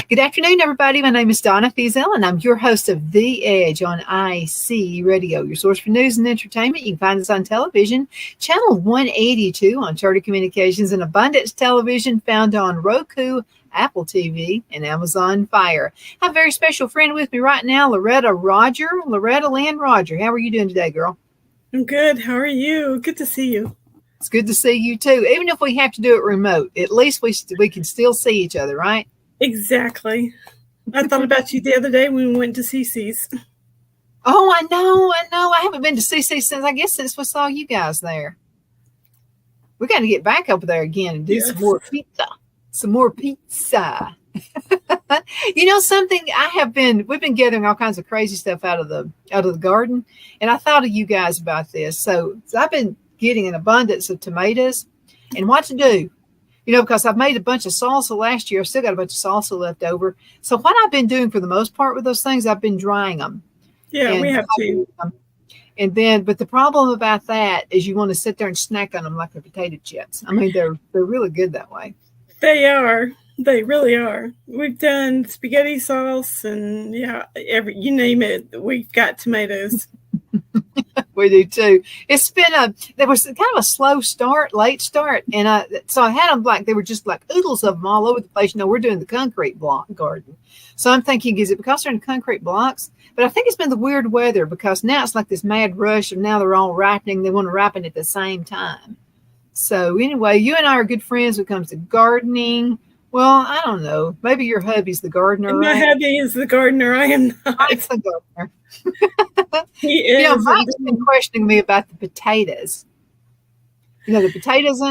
Good afternoon, everybody. My name is Donna Fiesel, and I'm your host of The Edge on IC Radio, your source for news and entertainment. You can find us on television, channel 182 on Charter Communications and Abundance Television, found on Roku, Apple TV, and Amazon Fire. I have a very special friend with me right now, Loretta Rodger. Loretta Lynn Rodger, how are you doing today, girl? I'm good. How are you? Good to see you. It's good to see you, too. Even if we have to do it remote, at least we can still see each other, right? Exactly. I thought about you the other day when we went to CC's. Oh, I know. I haven't been to CC since we saw you guys there. We got to get back over there again and do some more pizza. You know something? We've been gathering all kinds of crazy stuff out of the garden, and I thought of you guys about this. So I've been getting an abundance of tomatoes, and what to do. You know, because I've made a bunch of salsa last year. I've still got a bunch of salsa left over. So what I've been doing for the most part with those things, I've been drying them. Yeah, we have to. But the problem about that is you want to sit there and snack on them like they're potato chips. I mean, they're really good that way. They are. They really are. We've done spaghetti sauce and you name it. We've got tomatoes. We do too. It's been there was kind of a late start. And so I had them they were just like oodles of them all over the place. You know, we're doing the concrete block garden. So I'm thinking, is it because they're in concrete blocks? But I think it's been the weird weather because now it's like this mad rush and now they're all ripening. They want to ripen at the same time. So anyway, you and I are good friends when it comes to gardening. Well, I don't know. Maybe your hubby's the gardener. My hubby is the gardener. I am not. I'm the gardener. He is. You know, Mike's been questioning me about the potatoes. You know, the potatoes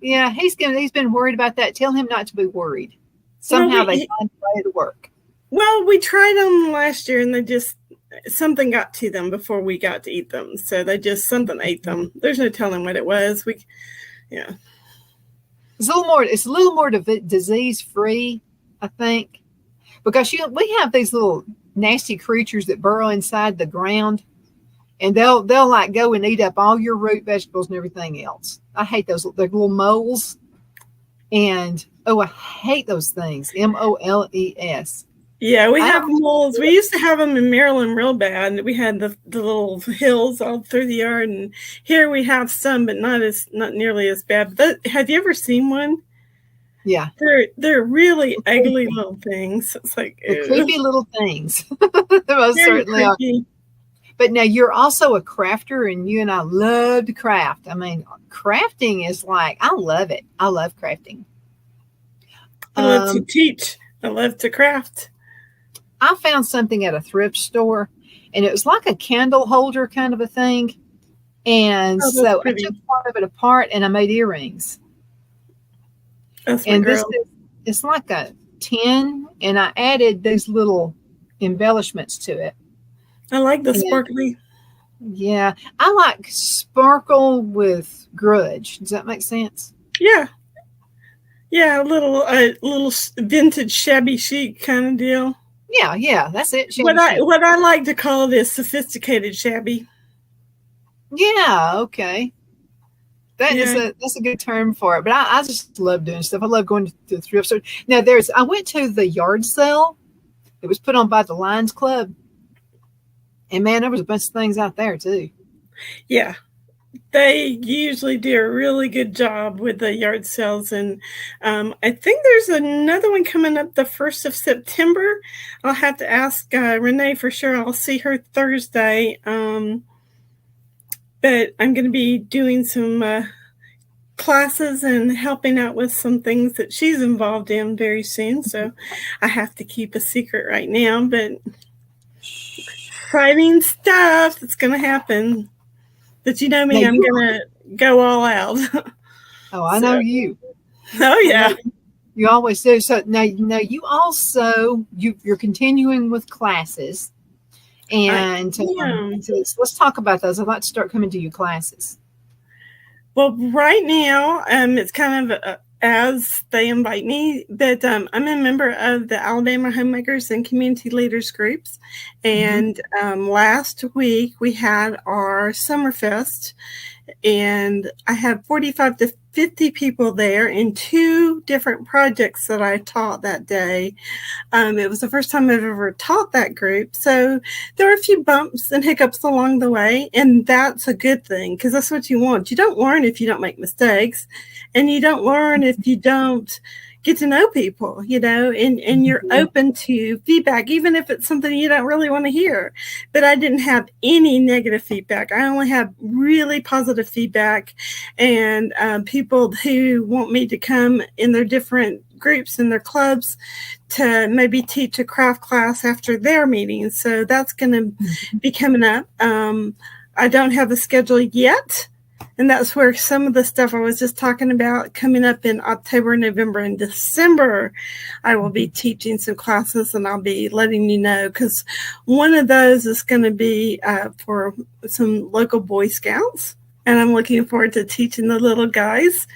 he's been worried about that. Tell him not to be worried. Somehow they find a way to work. Well, we tried them last year and something got to them before we got to eat them. So something ate them. There's no telling what it was. It's a little more disease free, I think, because we have these little nasty creatures that burrow inside the ground, and they'll like go and eat up all your root vegetables and everything else. I hate those. They're little moles, and I hate those things. MOLES. Yeah, we have moles. We used to have them in Maryland real bad. We had the little hills all through the yard, and here we have some, but not nearly as bad. Have you ever seen one? Yeah, they're really ugly little things. It's like creepy little things. Most certainly are. But now you're also a crafter, and you and I love to craft. I mean, crafting is I love it. I love crafting. I love to teach. I love to craft. I found something at a thrift store, and it was like a candle holder kind of a thing. And so pretty. I took part of it apart, and I made earrings. That's my girl. It's like a tin, and I added these little embellishments to it. I like the sparkly. Yeah, I like sparkle with grudge. Does that make sense? Yeah. Yeah, a little vintage shabby chic kind of deal. Yeah, that's it. What I like to call it is sophisticated shabby. Yeah, okay. That's a good term for it. But I just love doing stuff. I love going to the thrift store. Now I went to the yard sale. It was put on by the Lions Club. And man, there was a bunch of things out there too. Yeah. They usually do a really good job with the yard sales. And I think there's another one coming up the 1st of September. I'll have to ask Renee for sure. I'll see her Thursday. But I'm going to be doing some classes and helping out with some things that she's involved in very soon. So I have to keep a secret right now. But exciting stuff that's going to happen. But you know me, I'm going to go all out. Oh, I know you. Oh, yeah. You always do. So now you also, you're continuing with classes. And so let's talk about those. I'd like to start coming to your classes. Well, right now, it's kind of as they invite me, but I'm a member of the Alabama Homemakers and Community Leaders groups. And last week we had our Summerfest, and I had 45 to 50 people there in 2 different projects that I taught that day. It was the first time I've ever taught that group. So there were a few bumps and hiccups along the way, and that's a good thing because that's what you want. You don't learn if you don't make mistakes, and you don't learn if you don't get to know people, and you're open to feedback, even if it's something you don't really want to hear. But I didn't have any negative feedback. I only had really positive feedback, and people who want me to come in their different groups and their clubs to maybe teach a craft class after their meetings. So that's going to be coming up. I don't have the schedule yet. And that's where some of the stuff I was just talking about coming up in October, November, and December, I will be teaching some classes, and I'll be letting you know, because one of those is going to be for some local Boy Scouts, and I'm looking forward to teaching the little guys.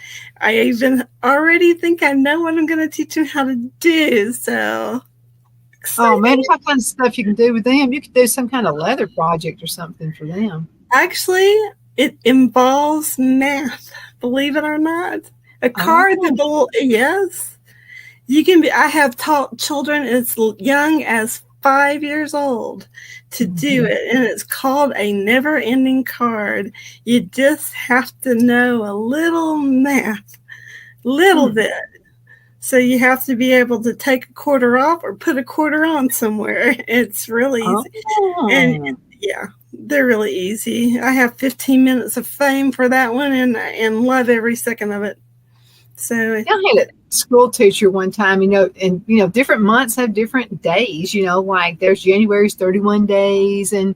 I even already think I know what I'm going to teach them how to do, so excited. Oh, man, what kind of stuff you can do with them? You could do some kind of leather project or something for them. Actually, it involves math, believe it or not. A card yes. You can be. I have taught children as young as 5 years old to do it, and it's called a never-ending card. You just have to know a little math, little bit. So you have to be able to take a quarter off or put a quarter on somewhere. It's really easy. And yeah, they're really easy. I have 15 minutes of fame for that one, and love every second of it. So I had a school teacher one time, and different months have different days, like there's January's 31 days, and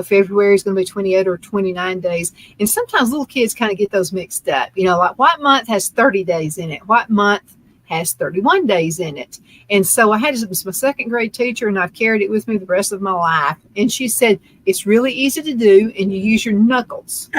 February is going to be 28 or 29 days. And sometimes little kids kind of get those mixed up, like what month has 30 days in it? What month has 31 days in it? And so it was my second grade teacher, and I've carried it with me the rest of my life. And she said, it's really easy to do, and you use your knuckles.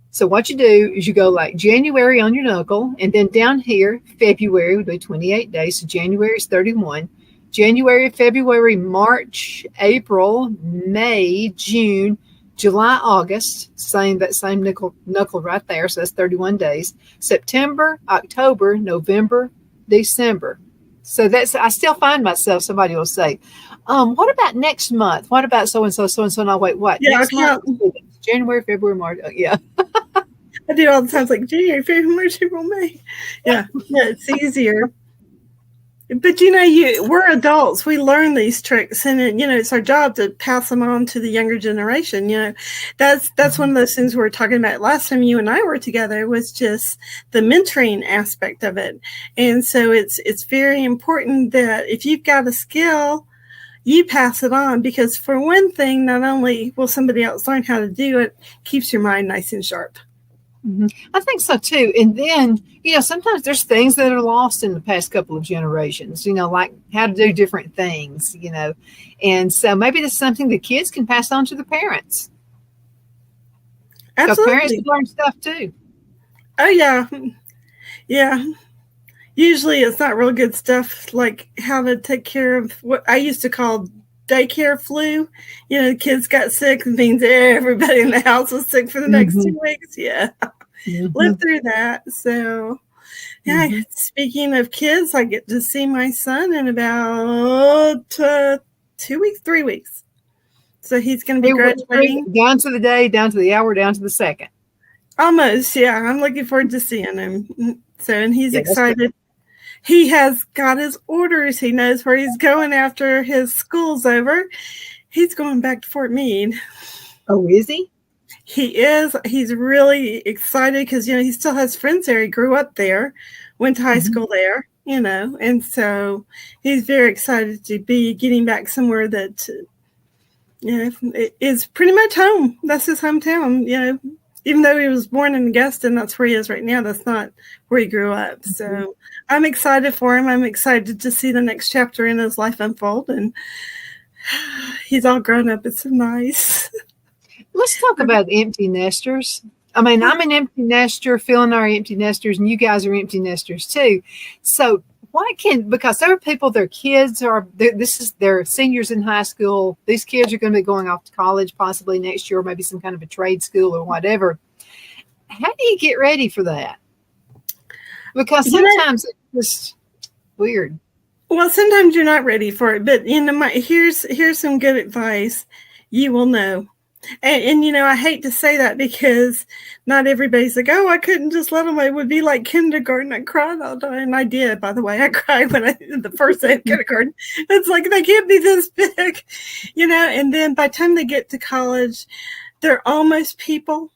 So what you do is you go like January on your knuckle, and then down here, February would be 28 days. So January is 31. January, February, March, April, May, June, July, August, that same knuckle right there. So that's 31 days. September, October, November, December. So I still find myself, somebody will say, what about next month? What about so-and-so, so-and-so? And I'll wait, what? Yeah, next month? January, February, March. Yeah. I do all the time, like January, February, March, April, May. Yeah, it's easier. But we're adults. We learn these tricks, and it's our job to pass them on to the younger generation. That's one of those things we were talking about last time you and I were together, was just the mentoring aspect of it. And so it's very important that if you've got a skill, you pass it on, because for one thing, not only will somebody else learn how to do it, keeps your mind nice and sharp. I think so too. And then, sometimes there's things that are lost in the past couple of generations, like how to do different things, and so maybe that's something the kids can pass on to the parents. Absolutely. Parents can learn stuff too. Oh yeah. Yeah. Usually it's not real good stuff, like how to take care of what I used to call daycare flu. The kids got sick, and means everybody in the house was sick for the next 2 weeks. Yeah. Lived through that. So yeah, speaking of kids, I get to see my son in about 2 weeks, 3 weeks. So he's going to be graduating. Down to the day, down to the hour, down to the second. Almost, yeah. I'm looking forward to seeing him. So, and he's excited. He has got his orders. He knows where he's going after his school's over. He's going back to Fort Meade. Oh, is he? He is. He's really excited because, he still has friends there. He grew up there, went to high school there, and so he's very excited to be getting back somewhere that, is pretty much home. That's his hometown, even though he was born in Augusta, and that's where he is right now. That's not where he grew up. So I'm excited for him. I'm excited to see the next chapter in his life unfold, and he's all grown up. It's so nice. Let's talk about empty nesters. I mean, I'm an empty nester, Phil and I are empty nesters, and you guys are empty nesters too. So because there are people, their kids they're seniors in high school. These kids are going to be going off to college possibly next year, or maybe some kind of a trade school or whatever. How do you get ready for that? because sometimes it's just weird. Well, sometimes you're not ready for it, but here's some good advice. You will know. And I hate to say that because not everybody's like, oh, I couldn't just let them. It would be like kindergarten. I cried all day. And I did, by the way. I cried when the first day of kindergarten. It's like, they can't be this big, and then by the time they get to college, they're almost people.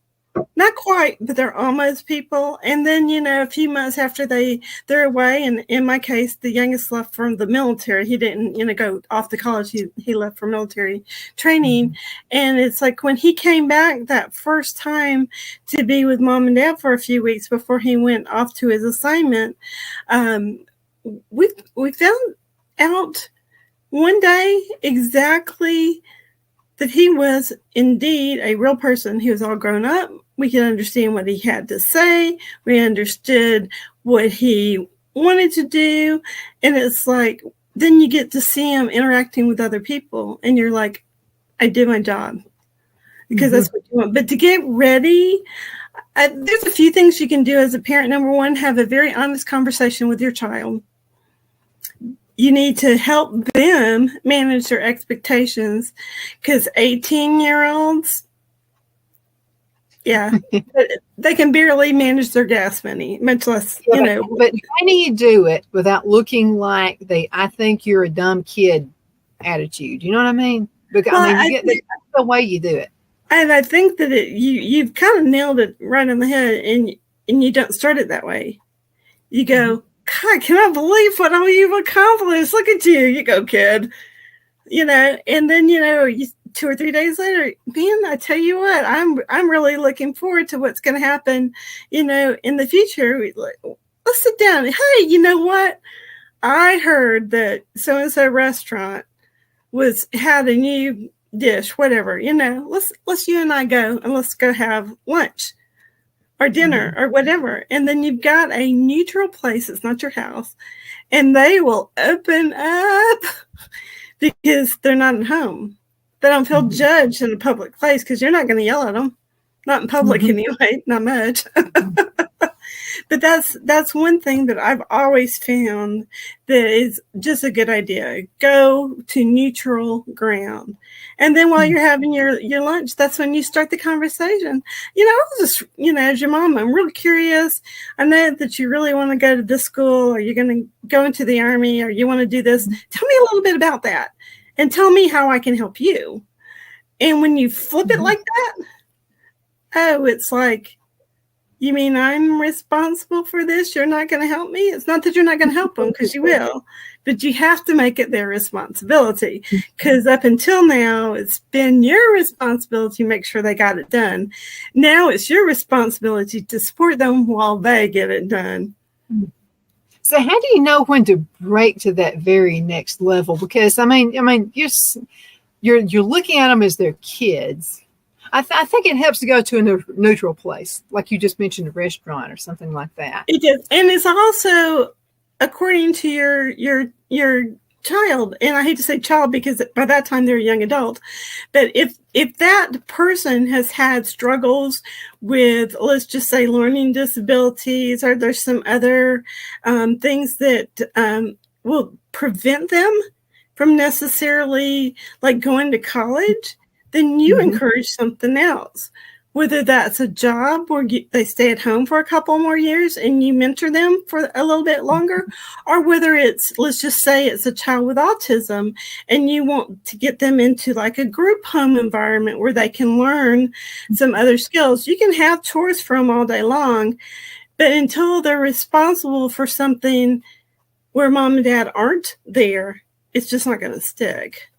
Not quite, but they're almost people. And then, a few months after they're away, and in my case, the youngest left from the military. He didn't, go off to college. He left for military training. Mm-hmm. And it's like when he came back that first time to be with mom and dad for a few weeks before he went off to his assignment, we found out one day exactly that he was indeed a real person. He was all grown up. We could understand what he had to say. We understood what he wanted to do. And it's like, then you get to see him interacting with other people. And you're like, I did my job. Because that's what you want. But to get ready, there's a few things you can do as a parent. Number one, have a very honest conversation with your child. You need to help them manage their expectations, because 18-year-olds, they can barely manage their gas money, much less, But how do you do it without looking like I think you're a dumb kid attitude? You know what I mean? Because that's the way you do it. And I think that you've kind of nailed it right on the head, and you don't start it that way. You go, God, can I believe what all you've accomplished? Look at you. You go, kid. And then, 2 or 3 days later, man, I tell you what, I'm really looking forward to what's going to happen, in the future. Let's sit down. Hey, you know what? I heard that so-and-so restaurant had a new dish, whatever, let's you and I go and let's go have lunch or dinner or whatever. And then you've got a neutral place. It's not your house. And they will open up because they're not at home. They don't feel judged in a public place because you're not going to yell at them. Not in public anyway, not much. But that's one thing that I've always found that is just a good idea. Go to neutral ground. And then while you're having your lunch, that's when you start the conversation. I was just, as your mom, I'm real curious. I know that you really want to go to this school, or you're going to go into the Army, or you want to do this. Tell me a little bit about that and tell me how I can help you. And when you flip it like that, it's like, you mean I'm responsible for this? You're not going to help me? It's not that you're not going to help them, because you will, but you have to make it their responsibility, because up until now, it's been your responsibility to make sure they got it done. Now it's your responsibility to support them while they get it done. So how do you know when to break to that very next level? Because I mean, you're looking at them as their kids. I think it helps to go to a neutral place, like you just mentioned, a restaurant or something like that. It is, and it's also according to your child. And I hate to say child because by that time they're a young adult. But if that person has had struggles with, let's just say, learning disabilities, or there's some other things that will prevent them from necessarily like going to college, then you encourage something else, whether that's a job where they stay at home for a couple more years and you mentor them for a little bit longer, or whether it's, let's just say it's a child with autism and you want to get them into like a group home environment where they can learn some other skills. You can have chores for them all day long, but until they're responsible for something where mom and dad aren't there, it's just not going to stick.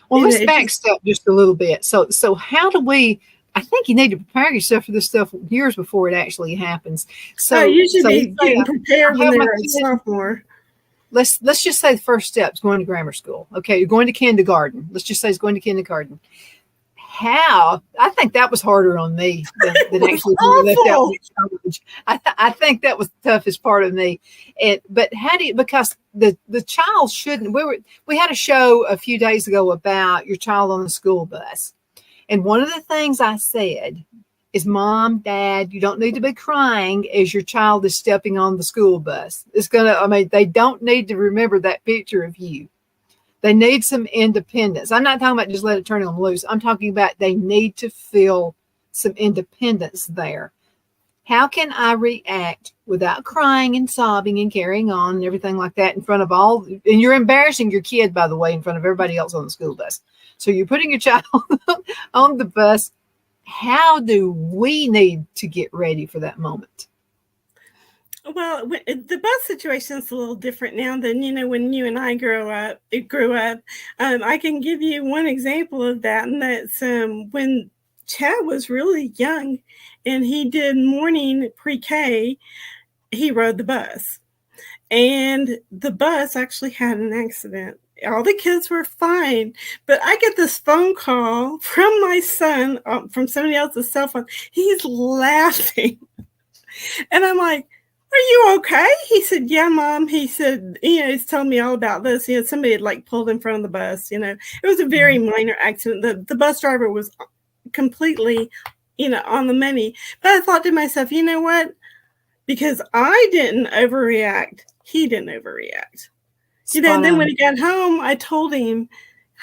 Well, let's back step just a little bit. So how do we, I think you need to prepare yourself for this stuff years before it actually happens. So you should be getting prepared when they're a sophomore. Let's just say the first step is going to grammar school. Okay, you're going to kindergarten. Let's just say it's going to kindergarten. How? I think that was harder on me than actually being left out of college. I think that was the toughest part of me. But how do you, because the child shouldn't, we had a show a few days ago about your child on the school bus. And one of the things I said is mom, dad, you don't need to be crying as your child is stepping on the school bus. They don't need to remember that picture of you. They need some independence. I'm not talking about just let it turn them loose. I'm talking about they need to feel some independence there. How can I react without crying and sobbing and carrying on and everything like that in front of all, and you're embarrassing your kid, by the way, in front of everybody else on the school bus. So you're putting your child on the bus. How do we need to get ready for that moment? Well, the bus situation is a little different now than, when you and I grew up. I can give you one example of that, and that's when Chad was really young and he did morning pre-K, he rode the bus. And the bus actually had an accident. All the kids were fine, but I get this phone call from my son, from somebody else's cell phone. He's laughing. And I'm like, are you okay? He said, yeah, Mom. He said, he's telling me all about this. Somebody had pulled in front of the bus. It was a very minor accident. The bus driver was completely, on the money. But I thought to myself, you know what? Because I didn't overreact, he didn't overreact. And then when he got home, I told him,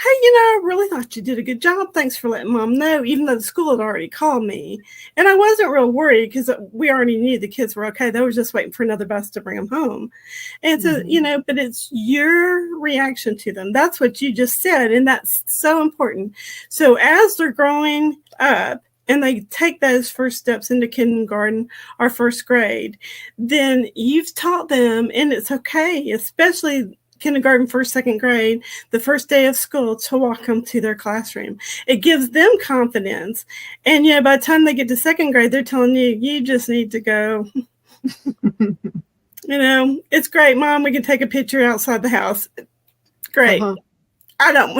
hey, I really thought you did a good job. Thanks for letting Mom know, even though the school had already called me. And I wasn't real worried because we already knew the kids were okay. They were just waiting for another bus to bring them home. And so, but it's your reaction to them. That's what you just said. And that's so important. So as they're growing up and they take those first steps into kindergarten or first grade, then you've taught them, and it's okay, especially kindergarten, first, second grade, the first day of school, to walk them to their classroom. It gives them confidence. And, by the time they get to second grade, they're telling you, you just need to go. It's great, Mom. We can take a picture outside the house. Great. I don't,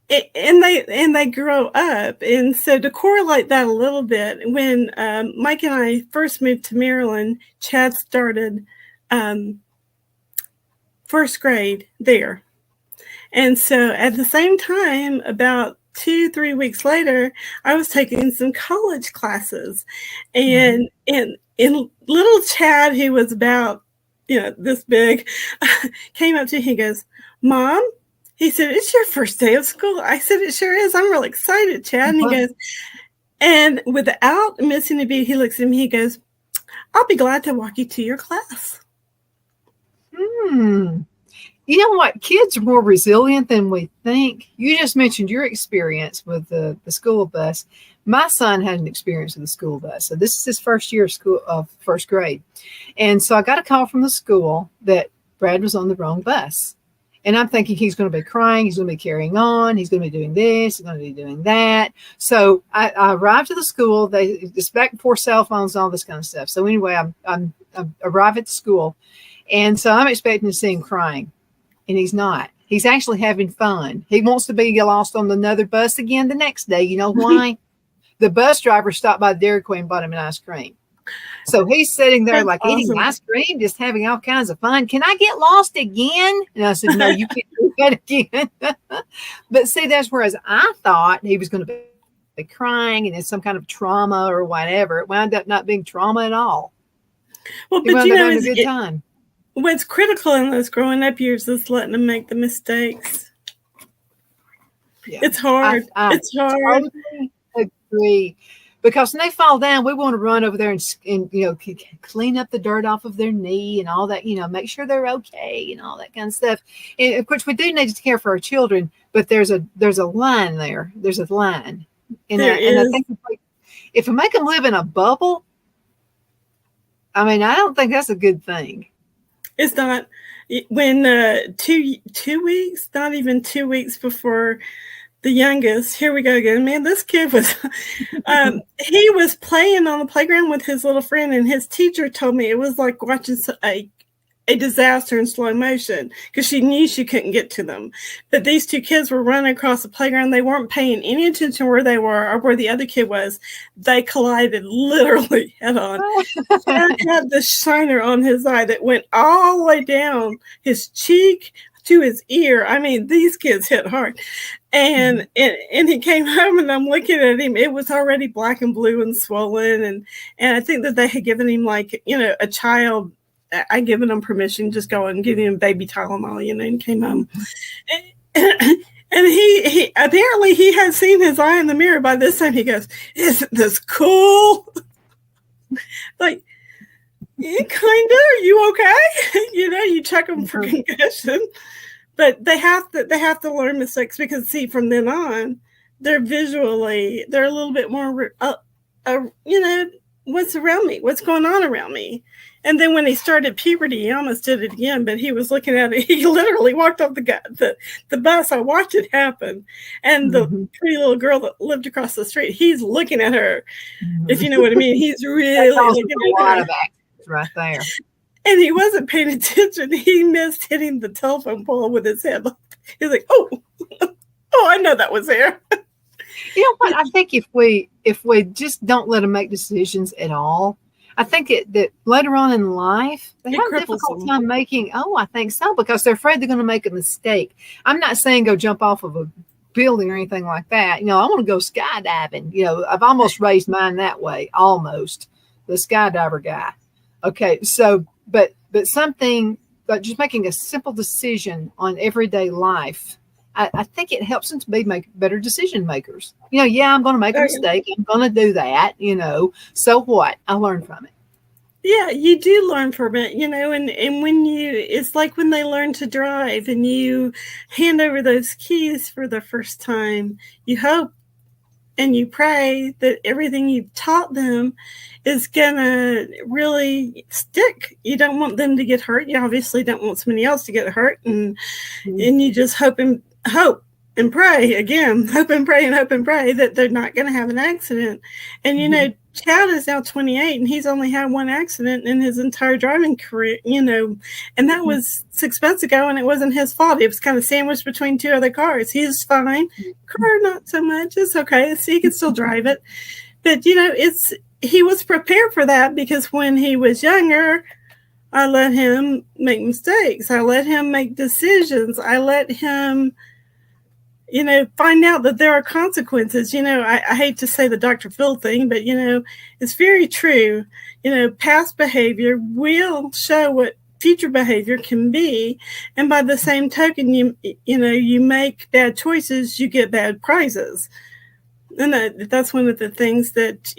and they grow up. And so to correlate that a little bit, when Mike and I first moved to Maryland, Chad started first grade there. And so at the same time, about 2-3 weeks later, I was taking some college classes. And little Chad, who was about, this big, came up to me, he goes, Mom, he said, it's your first day of school. I said, it sure is. I'm really excited, Chad. And he goes, and without missing a beat, he looks at me, he goes, I'll be glad to walk you to your class. You know what? Kids are more resilient than we think. You just mentioned your experience with the school bus. My son had an experience with the school bus. So this is his first year of first grade. And so I got a call from the school that Brad was on the wrong bus. And I'm thinking he's going to be crying. He's going to be carrying on. He's going to be doing this. He's going to be doing that. So I arrived to the school. It's back before cell phones and all this kind of stuff. So anyway, I arrive at the school. And so I'm expecting to see him crying, and he's not. He's actually having fun. He wants to be lost on another bus again the next day. You know why? The bus driver stopped by Dairy Queen and bought him an ice cream. So he's sitting there eating ice cream, just having all kinds of fun. Can I get lost again? And I said, no, you can't do that again. But see, that's whereas I thought he was going to be crying and it's some kind of trauma or whatever. It wound up not being trauma at all. Well, but having a good time. What's critical in those growing up years is letting them make the mistakes. Yeah. It's hard. It's hard. Totally agree. Because when they fall down, we want to run over there and clean up the dirt off of their knee and all that, make sure they're okay and all that kind of stuff. And of course, we do need to care for our children, but there's a line there. There's a line. And I think if we make them live in a bubble, I don't think that's a good thing. It's not. When 2 weeks, not even 2 weeks before the youngest, here we go again. Man, this kid was, he was playing on the playground with his little friend, and his teacher told me it was like watching a disaster in slow motion because she knew she couldn't get to them. But these two kids were running across the playground. They weren't paying any attention where they were or where the other kid was. They collided literally head on. Chad had the shiner on his eye that went all the way down his cheek to his ear. These kids hit hard. And he came home, and I'm looking at him. It was already black and blue and swollen, and I think that they had given him, like, a child. I given him permission, just go and give him baby Tylenol, and came home. And he apparently he had seen his eye in the mirror by this time. He goes, "Isn't this cool?" Like, yeah, kind of. Are you okay? You check them for concussion, but they have to learn mistakes, because see, from then on, they're a little bit more, what's around me, what's going on around me. And then when he started puberty, he almost did it again, but he was looking at it. He literally walked off the bus. I watched it happen. And the pretty little girl that lived across the street, he's looking at her, if you know what I mean. He's really looking at her. A lot of actions right there. And he wasn't paying attention. He missed hitting the telephone pole with his head. He's like, oh, I know that was there. You know what? I think if we just don't let them make decisions at all, I think that later on in life, they have a difficult time making. Oh, I think so, because they're afraid they're going to make a mistake. I'm not saying go jump off of a building or anything like that. I want to go skydiving. I've almost raised mine that way, almost, the skydiver guy. Okay, so, but something like just making a simple decision on everyday life, I think it helps them to make better decision makers. Yeah, I'm going to make a mistake. I'm going to do that, so what? I learn from it. Yeah, you do learn from it, and when it's like when they learn to drive and you hand over those keys for the first time, you hope and you pray that everything you've taught them is going to really stick. You don't want them to get hurt. You obviously don't want somebody else to get hurt, and you just hope and pray again, hope and pray that they're not going to have an accident. And, Chad is now 28, and he's only had one accident in his entire driving career, and that was 6 months ago, and it wasn't his fault. It was kind of sandwiched between two other cars. He's fine. Car, not so much. It's okay. So he can still drive it. But, he was prepared for that, because when he was younger, I let him make mistakes. I let him make decisions. I let him, find out that there are consequences. I hate to say the Dr. Phil thing, but, it's very true. Past behavior will show what future behavior can be. And by the same token, you make bad choices, you get bad prizes. And that's one of the things that,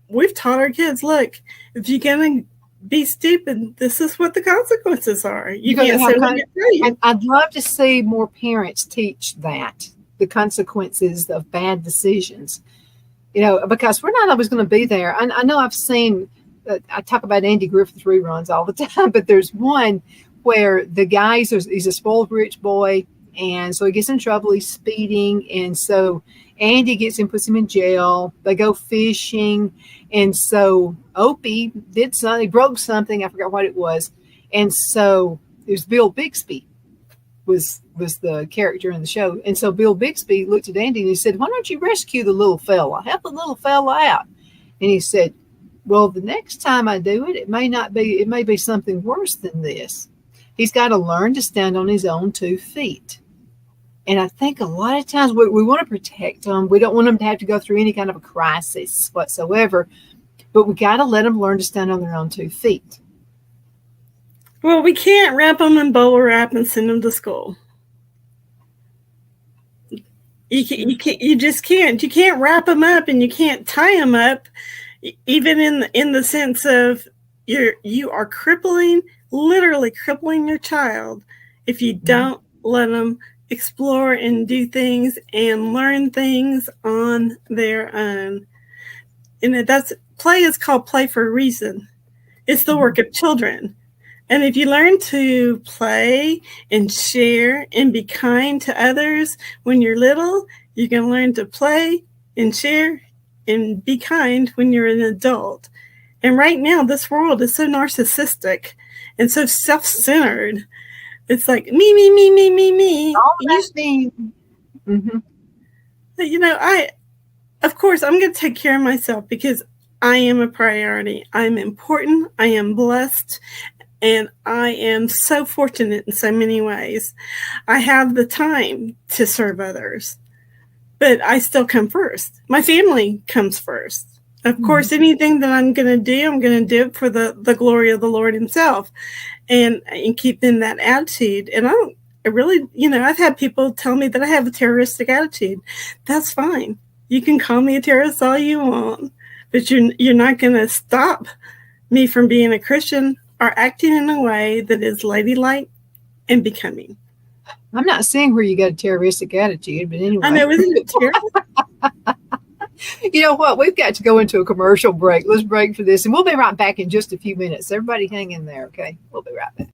we've taught our kids. Look, if you're going to be stupid, this is what the consequences are. You can't say what you say. I'd love to see more parents teach that, the consequences of bad decisions, because we're not always going to be there. I know I've seen, I talk about Andy Griffith reruns all the time, but there's one where the guy, he's a spoiled rich boy, and so he gets in trouble, he's speeding, and so Andy gets him, puts him in jail. They go fishing, and so Opie did something, he broke something, I forgot what it was, and so it was Bill Bixby was the character in the show, and so Bill Bixby looked at Andy and he said, "Why don't you rescue the little fella? Help the little fella out." And he said, "Well, the next time I do it, it may be something worse than this. He's got to learn to stand on his own 2 feet." And I think a lot of times we want to protect them. We don't want them to have to go through any kind of a crisis whatsoever, but we got to let them learn to stand on their own 2 feet. Well, we can't wrap them in bubble wrap and send them to school. You just can't. You can't wrap them up, and you can't tie them up, even in the sense of you are literally crippling your child if you don't let them explore and do things and learn things on their own. And play is called play for a reason. It's the work of children. And if you learn to play and share and be kind to others when you're little, you can learn to play and share and be kind when you're an adult. And right now, this world is so narcissistic and so self-centered. It's like me. All that being. Mm-hmm. Of course, I'm going to take care of myself because I am a priority. I'm important. I am blessed. And I am so fortunate in so many ways. I have the time to serve others, but I still come first. My family comes first. Of course, anything that I'm going to do it for the glory of the Lord himself, and keeping that attitude. And I really, I've had people tell me that I have a terroristic attitude. That's fine. You can call me a terrorist all you want, but you're not going to stop me from being a Christian or acting in a way that is ladylike and becoming. I'm not seeing where you got a terroristic attitude, but anyway. I know, isn't it terrible? You know what? We've got to go into a commercial break. Let's break for this, and we'll be right back in just a few minutes. Everybody hang in there, okay? We'll be right back.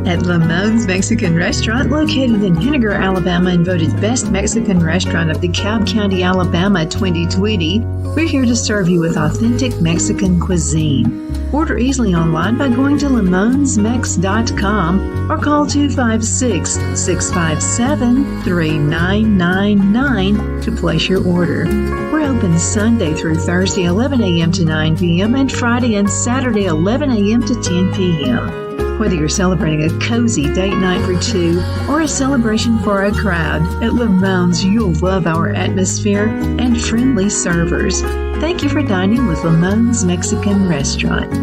At Lamone's Mexican Restaurant, located in Henniger, Alabama, and voted Best Mexican Restaurant of DeKalb County, Alabama 2020, we're here to serve you with authentic Mexican cuisine. Order easily online by going to lamonsmex.com or call 256-657-3999 to place your order. We're open Sunday through Thursday, 11 a.m. to 9 p.m. and Friday and Saturday, 11 a.m. to 10 p.m. Whether you're celebrating a cozy date night for two or a celebration for a crowd, at Lamone's you'll love our atmosphere and friendly servers. Thank you for dining with Lamone's Mexican Restaurant.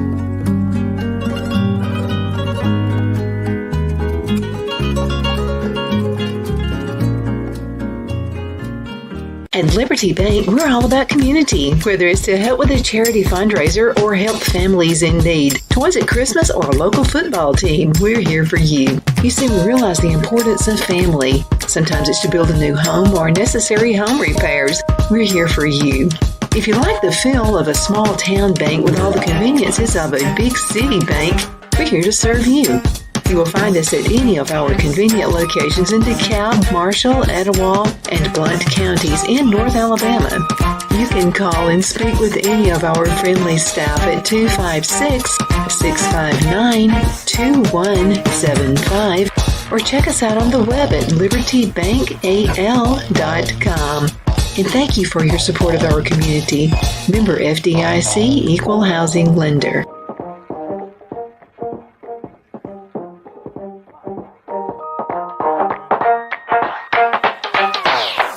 At Liberty Bank, we're all about community, whether it's to help with a charity fundraiser or help families in need. Toys at Christmas or a local football team, we're here for you. You see, we realize the importance of family. Sometimes it's to build a new home or necessary home repairs. We're here for you. If you like the feel of a small town bank with all the conveniences of a big city bank, we're here to serve you. You will find us at any of our convenient locations in DeKalb, Marshall, Etowah, and Blount counties in North Alabama. You can call and speak with any of our friendly staff at 256-659-2175 or check us out on the web at libertybankal.com. And thank you for your support of our community. Member FDIC Equal Housing Lender.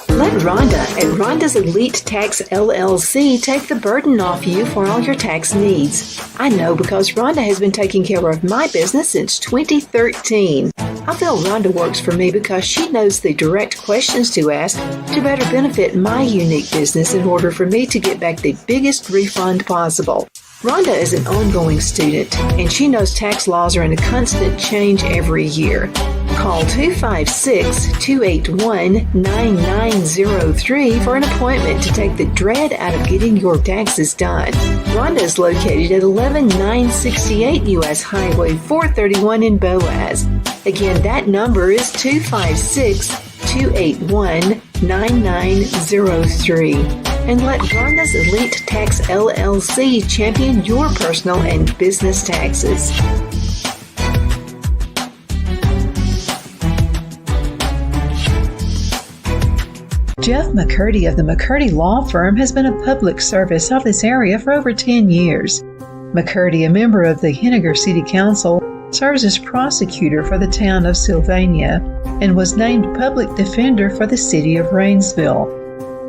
Let Rhonda at Rhonda's Elite Tax LLC take the burden off you for all your tax needs. I know because Rhonda has been taking care of my business since 2013. I feel Rhonda works for me because she knows the direct questions to ask to better benefit my unique business in order for me to get back the biggest refund possible. Rhonda is an ongoing student, and she knows tax laws are in a constant change every year. Call 256-281-9903 for an appointment to take the dread out of getting your taxes done. Rhonda is located at 11968 U.S. Highway 431 in Boaz. Again, that number is 256-281-9903. And let Rhonda's Elite Tax LLC champion your personal and business taxes. Jeff McCurdy of the McCurdy Law Firm has been a public service of this area for over 10 years. McCurdy, a member of the Henniger City Council, serves as prosecutor for the town of Sylvania and was named public defender for the city of Rainsville.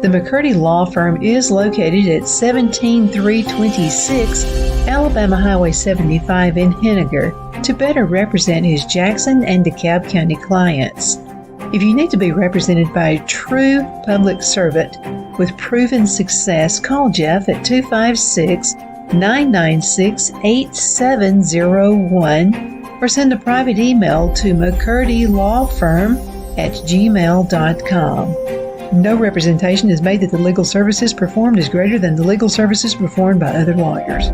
The McCurdy Law Firm is located at 17326 Alabama Highway 75 in Henniger to better represent his Jackson and DeKalb County clients. If you need to be represented by a true public servant with proven success, call Jeff at 256-996-8701 or send a private email to mccurdylawfirm@gmail.com. No representation is made that the legal services performed is greater than the legal services performed by other lawyers.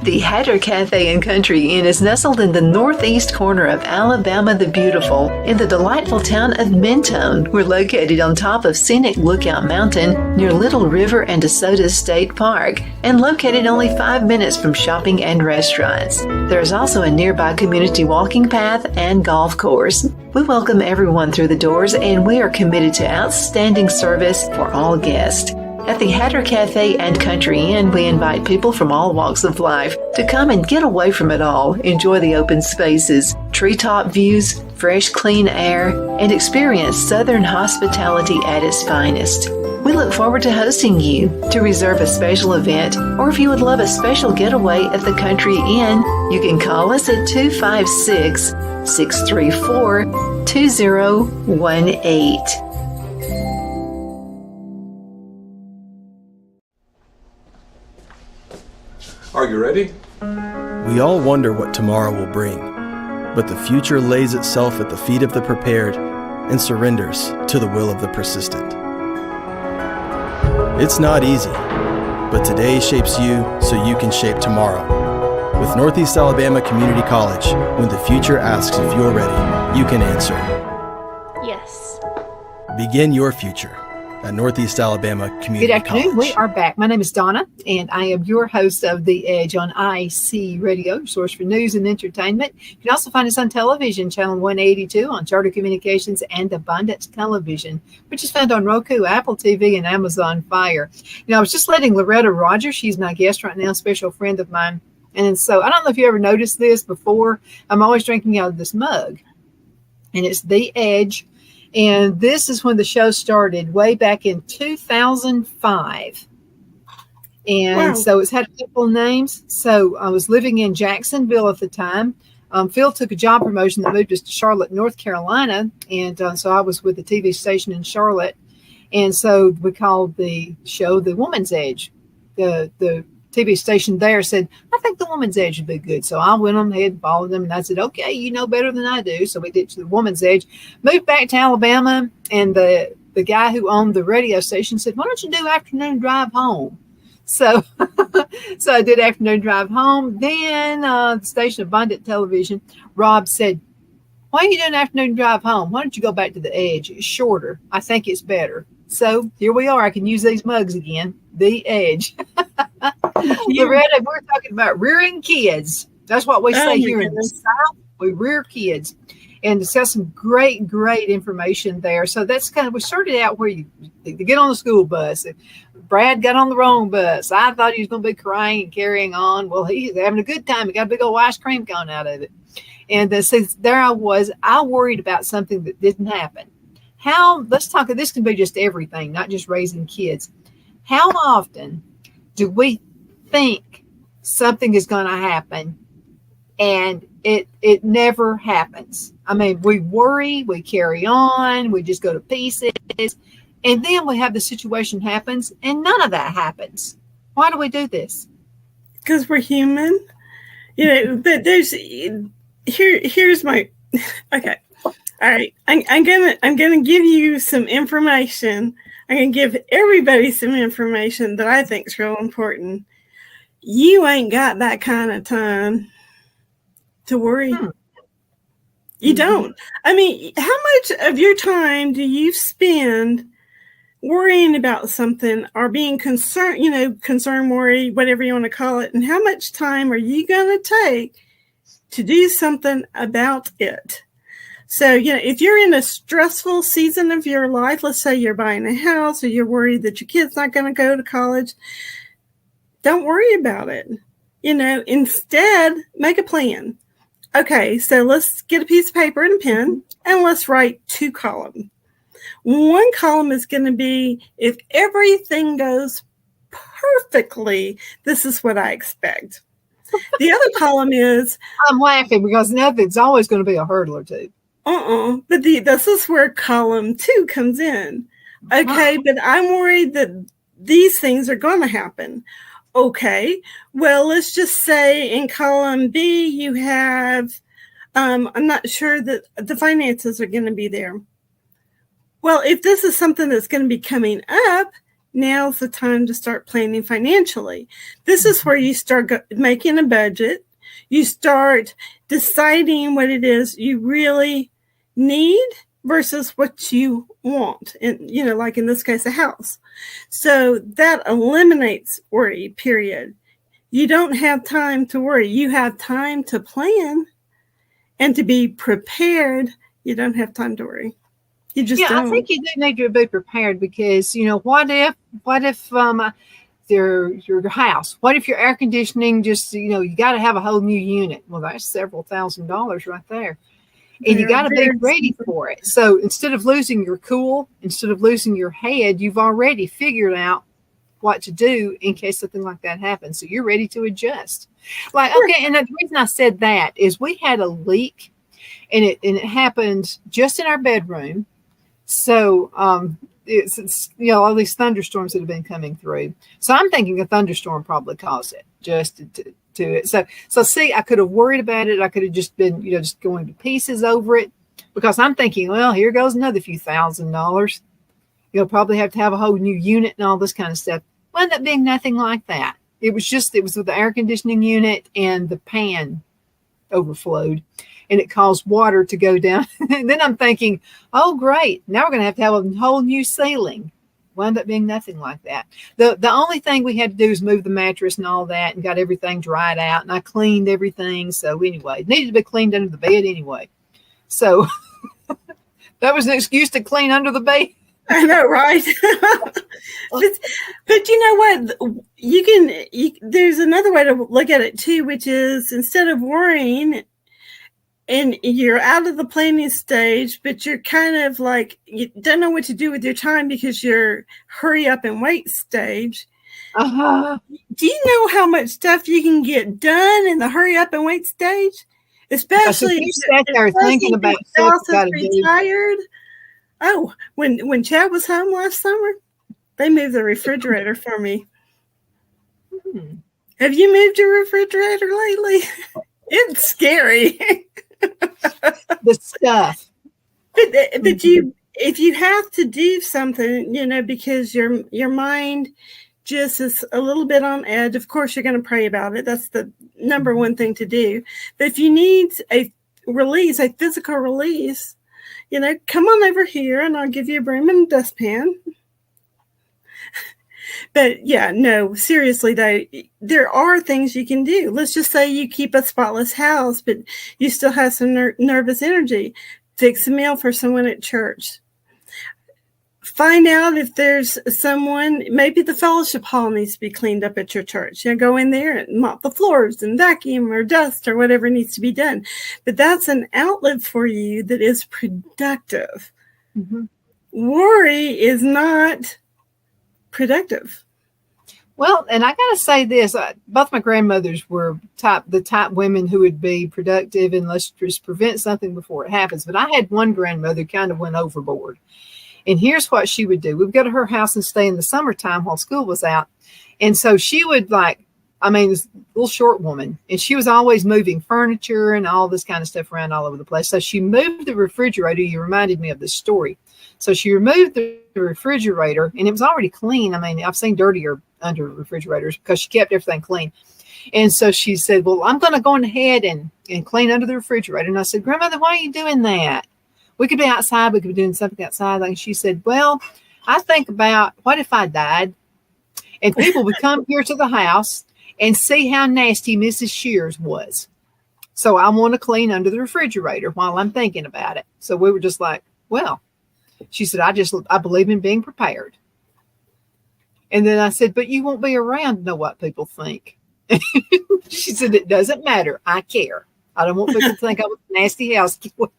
The Hatter Cafe and Country Inn is nestled in the northeast corner of Alabama the Beautiful in the delightful town of Mentone. We're located on top of scenic Lookout Mountain near Little River and DeSoto State Park and located only 5 minutes from shopping and restaurants. There is also a nearby community walking path and golf course. We welcome everyone through the doors and we are committed to outstanding service for all guests. At the Hatter Cafe and Country Inn, we invite people from all walks of life to come and get away from it all, enjoy the open spaces, treetop views, fresh, clean air, and experience Southern hospitality at its finest. We look forward to hosting you. To reserve a special event, or if you would love a special getaway at the Country Inn, you can call us at 256-634-2018. Are you ready? We all wonder what tomorrow will bring, but the future lays itself at the feet of the prepared and surrenders to the will of the persistent. It's not easy, but today shapes you so you can shape tomorrow. With Northeast Alabama Community College, when the future asks if you're ready, you can answer yes. Begin your future at Northeast Alabama Community College. Good afternoon. We are back. My name is Donna, and I am your host of The Edge on IC Radio, source for news and entertainment. You can also find us on television, channel 182 on Charter Communications and Abundance Television, which is found on Roku, Apple TV, and Amazon Fire. I was just letting Loretta Rodger, she's my guest right now, a special friend of mine. And so I don't know if you ever noticed this before. I'm always drinking out of this mug, and it's The Edge. And this is when the show started way back in 2005. And wow. So it's had a couple of names. So I was living in Jacksonville at the time. Phil took a job promotion that moved us to Charlotte, North Carolina. And so I was with the TV station in Charlotte. And so we called the show The Woman's Edge. The TV station there said, I think The Woman's Edge would be good. So I went on ahead and followed them. And I said, okay, you know better than I do. So we did The Woman's Edge, moved back to Alabama. And the guy who owned the radio station said, why don't you do afternoon drive home? So, so I did afternoon drive home. Then the station Abundant Television, Rob said, why are you doing afternoon drive home? Why don't you go back to The Edge? It's shorter. I think it's better. So here we are. I can use these mugs again. The Edge. Loretta, we're talking about rearing kids. That's what we say here in the South. We rear kids. And it's got some great information there. So that's kind of, we started out where you get on the school bus. Brad got on the wrong bus. I thought he was going to be crying and carrying on. Well, he's having a good time. He got a big old ice cream cone out of it. And so there I was. I worried about something that didn't happen. Let's talk, this can be just everything, not just raising kids. How often do we think something is going to happen and it never happens? I mean, we worry, we carry on, we just go to pieces, and then we have the situation happens and none of that happens. Why do we do this? Because we're human. But here's my, okay. All right, I'm gonna give you some information. I'm gonna give everybody some information that I think is real important. You ain't got that kind of time to worry. You don't. I mean, how much of your time do you spend worrying about something or being concerned? Concern, worry, whatever you want to call it. And how much time are you gonna take to do something about it? So, if you're in a stressful season of your life, let's say you're buying a house or you're worried that your kid's not going to go to college, don't worry about it. Instead, make a plan. Okay, so let's get a piece of paper and a pen and let's write 2 columns. One column is going to be, if everything goes perfectly, this is what I expect. The other column is... I'm laughing because nothing's always going to be a hurdle or two. But this is where column 2 comes in. Okay, but I'm worried that these things are going to happen. Okay, well, let's just say in column B you have, I'm not sure that the finances are going to be there. Well, if this is something that's going to be coming up, now's the time to start planning financially. This is where you start making a budget. You start deciding what it is you really need versus what you want. And, like in this case, a house. So that eliminates worry, period. You don't have time to worry. You have time to plan and to be prepared. You don't have time to worry. You just don't. I think you do need to be prepared because, what if your house, what if your air conditioning just, you got to have a whole new unit. Well, that's several $1,000s right there. And you got to be ready for it. So instead of losing your cool, instead of losing your head, you've already figured out what to do in case something like that happens. So you're ready to adjust. Okay. And the reason I said that is we had a leak and it happened just in our bedroom. So it's all these thunderstorms that have been coming through. So I'm thinking a thunderstorm probably caused it just to it. So see, I could have worried about it. I could have just been, just going to pieces over it because I'm thinking, well, here goes another few $1,000. You'll probably have to have a whole new unit and all this kind of stuff. Wound up being nothing like that. It was with the air conditioning unit and the pan overflowed and it caused water to go down. And then I'm thinking, oh, great. Now we're going to have a whole new ceiling. Wound up being nothing like that. The only thing we had to do is move the mattress and all that and got everything dried out. And I cleaned everything. So anyway, it needed to be cleaned under the bed anyway. So that was an excuse to clean under the bed. I know, right? but you know what? There's another way to look at it too, which is instead of worrying and you're out of the planning stage, but you're kind of like, you don't know what to do with your time because you're hurry up and wait stage. Uh-huh. Do you know how much stuff you can get done in the hurry up and wait stage? Especially if you sat there thinking about stuff you gotta retired. Oh, when Chad was home last summer, they moved the refrigerator for me. Have you moved your refrigerator lately? It's scary. The stuff. But if you have to do something, because your mind just is a little bit on edge, of course you're going to pray about it. That's the number one thing to do. But if you need a release, a physical release, come on over here and I'll give you a broom and a dustpan. But yeah, no, seriously though, there are things you can do. Let's just say you keep a spotless house, but you still have some nervous energy. Fix a meal for someone at church. Find out if there's someone, maybe the fellowship hall needs to be cleaned up at your church. Go in there and mop the floors and vacuum or dust or whatever needs to be done. But that's an outlet for you that is productive. Mm-hmm. Worry is not productive. Well, and I got to say this, both my grandmothers were the type women who would be productive and let's just prevent something before it happens. But I had one grandmother who kind of went overboard. And here's what she would do. We'd go to her house and stay in the summertime while school was out. And so she would this little short woman, and she was always moving furniture and all this kind of stuff around all over the place. So she moved the refrigerator. You reminded me of this story. So she removed the refrigerator and it was already clean. I've seen dirtier under refrigerators because she kept everything clean. And so she said, well, I'm going to go ahead and clean under the refrigerator. And I said, Grandmother, why are you doing that? We could be outside. We could be doing something outside. And she said, well, I think about what if I died and people would come here to the house and see how nasty Mrs. Shears was. So I want to clean under the refrigerator while I'm thinking about it. So we were just like, well, she said, I believe in being prepared. And then I said, but you won't be around to know what people think. She said, it doesn't matter. I care. I don't want people to think I was a nasty housekeeper.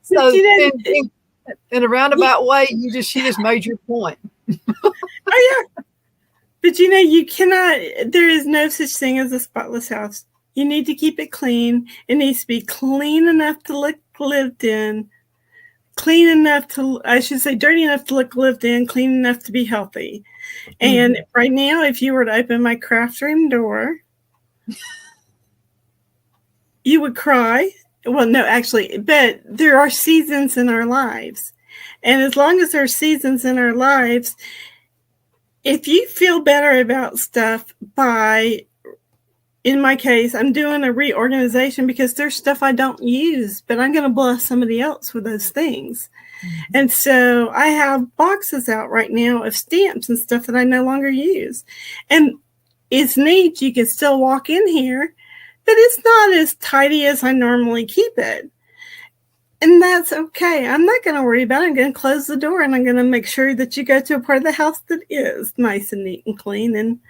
So in a roundabout way, she just made your point. Oh yeah. But you cannot, there is no such thing as a spotless house. You need to keep it clean. It needs to be clean enough to look lived in, dirty enough to look lived in, clean enough to be healthy. And right now, if you were to open my craft room door, you would cry. Well, no, actually, but there are seasons in our lives. And as long as there are seasons in our lives, if you feel better about stuff by, in my case, I'm doing a reorganization because there's stuff I don't use, but I'm going to bless somebody else with those things. Mm-hmm. And so I have boxes out right now of stamps and stuff that I no longer use. And it's neat. You can still walk in here, but it's not as tidy as I normally keep it. And that's okay. I'm not going to worry about it. I'm going to close the door and I'm going to make sure that you go to a part of the house that is nice and neat and clean. And